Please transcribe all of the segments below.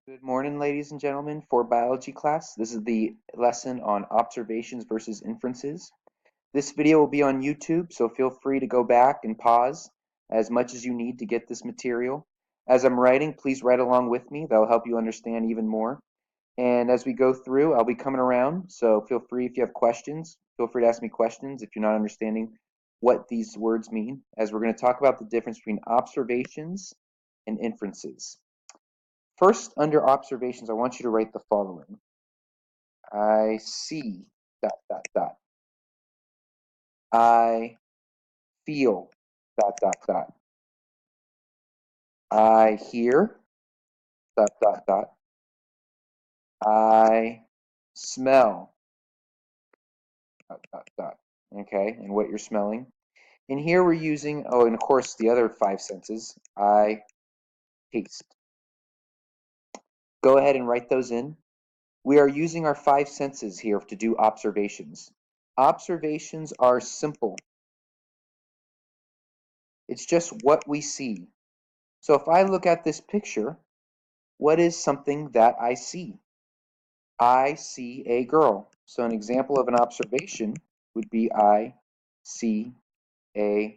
Good morning, ladies and gentlemen. For biology class, this is the lesson on observations versus inferences. This video will be on YouTube, so feel free to go back and pause as much as you need to get this material. As I'm writing, please write along with me. That'll help you understand even more. And as we go through, I'll be coming around, so feel free if you have questions. Feel free to ask me questions if you're not understanding what these words mean, as we're going to talk about the difference between observations and inferences. First, under observations, I want you to write the following. I see ... I feel ... I hear ... I smell ... Okay, and what you're smelling. And here we're using, oh, and of course the other five senses. I taste. Go ahead and write those in. We are using our five senses here to do observations. Observations are simple. It's just what we see. So if I look at this picture, what is something that I see? I see a girl. So an example of an observation would be I see a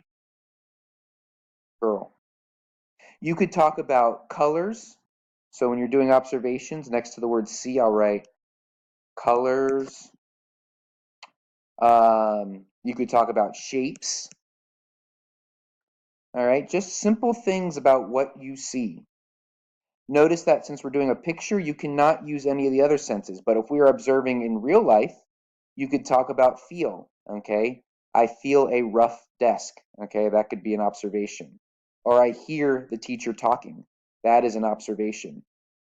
girl. You could talk about colors. So when you're doing observations, next to the word see, I'll write colors. You could talk about shapes. All right, just simple things about what you see. Notice that since we're doing a picture, you cannot use any of the other senses. But if we are observing in real life, you could talk about feel, okay? I feel a rough desk, okay? That could be an observation. Or I hear the teacher talking. That is an observation.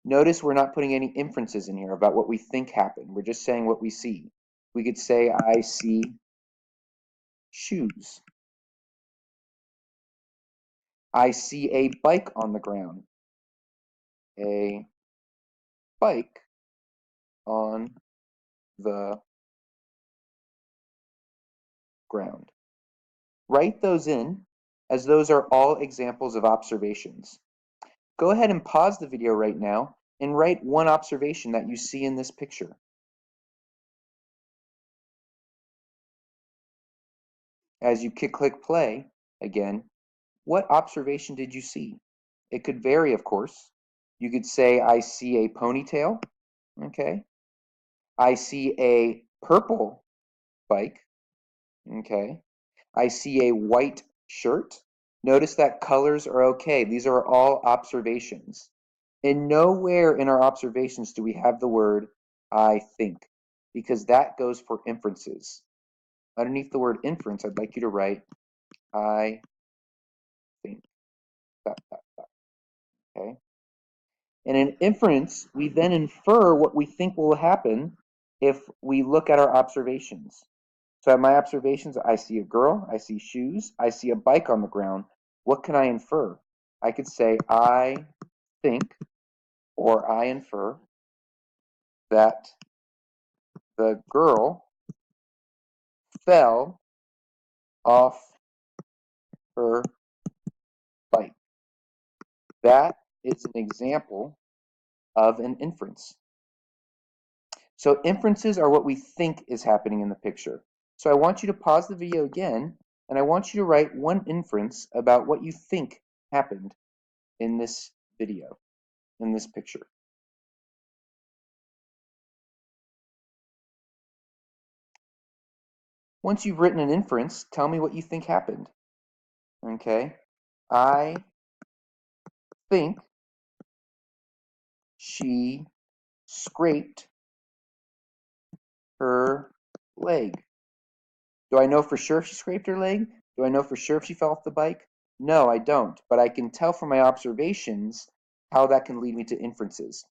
Notice we're not putting any inferences in here about what we think happened. We're just saying what we see. We could say, I see shoes. I see a bike on the ground. A bike on the ground. Write those in, as those are all examples of observations. Go ahead and pause the video right now and write one observation that you see in this picture. As you click play, again, what observation did you see? It could vary, of course. You could say, I see a ponytail, okay? I see a purple bike, okay? I see a white shirt. Notice that colors are okay. These are all observations. And nowhere in our observations do we have the word I think, because that goes for inferences. Underneath the word inference, I'd like you to write I think. Okay? And in inference, we then infer what we think will happen if we look at our observations. So at my observations, I see a girl, I see shoes, I see a bike on the ground. What can I infer? I could say I think, or I infer that the girl fell off her bike. That is an example of an inference. So inferences are what we think is happening in the picture. So I want you to pause the video again, and I want you to write one inference about what you think happened in this video, in this picture. Once you've written an inference, tell me what you think happened. Okay? I think she scraped her leg. Do I know for sure if she scraped her leg? Do I know for sure if she fell off the bike? No, I don't, but I can tell from my observations how that can lead me to inferences.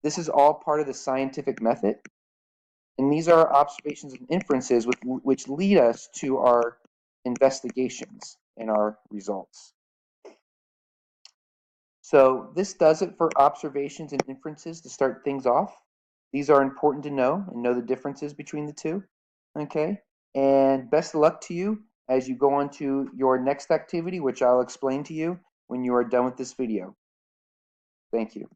This is all part of the scientific method, and these are observations and inferences which lead us to our investigations and our results. So this does it for observations and inferences to start things off. These are important to know and know the differences between the two. Okay, and best of luck to you as you go on to your next activity, which I'll explain to you when you are done with this video. Thank you.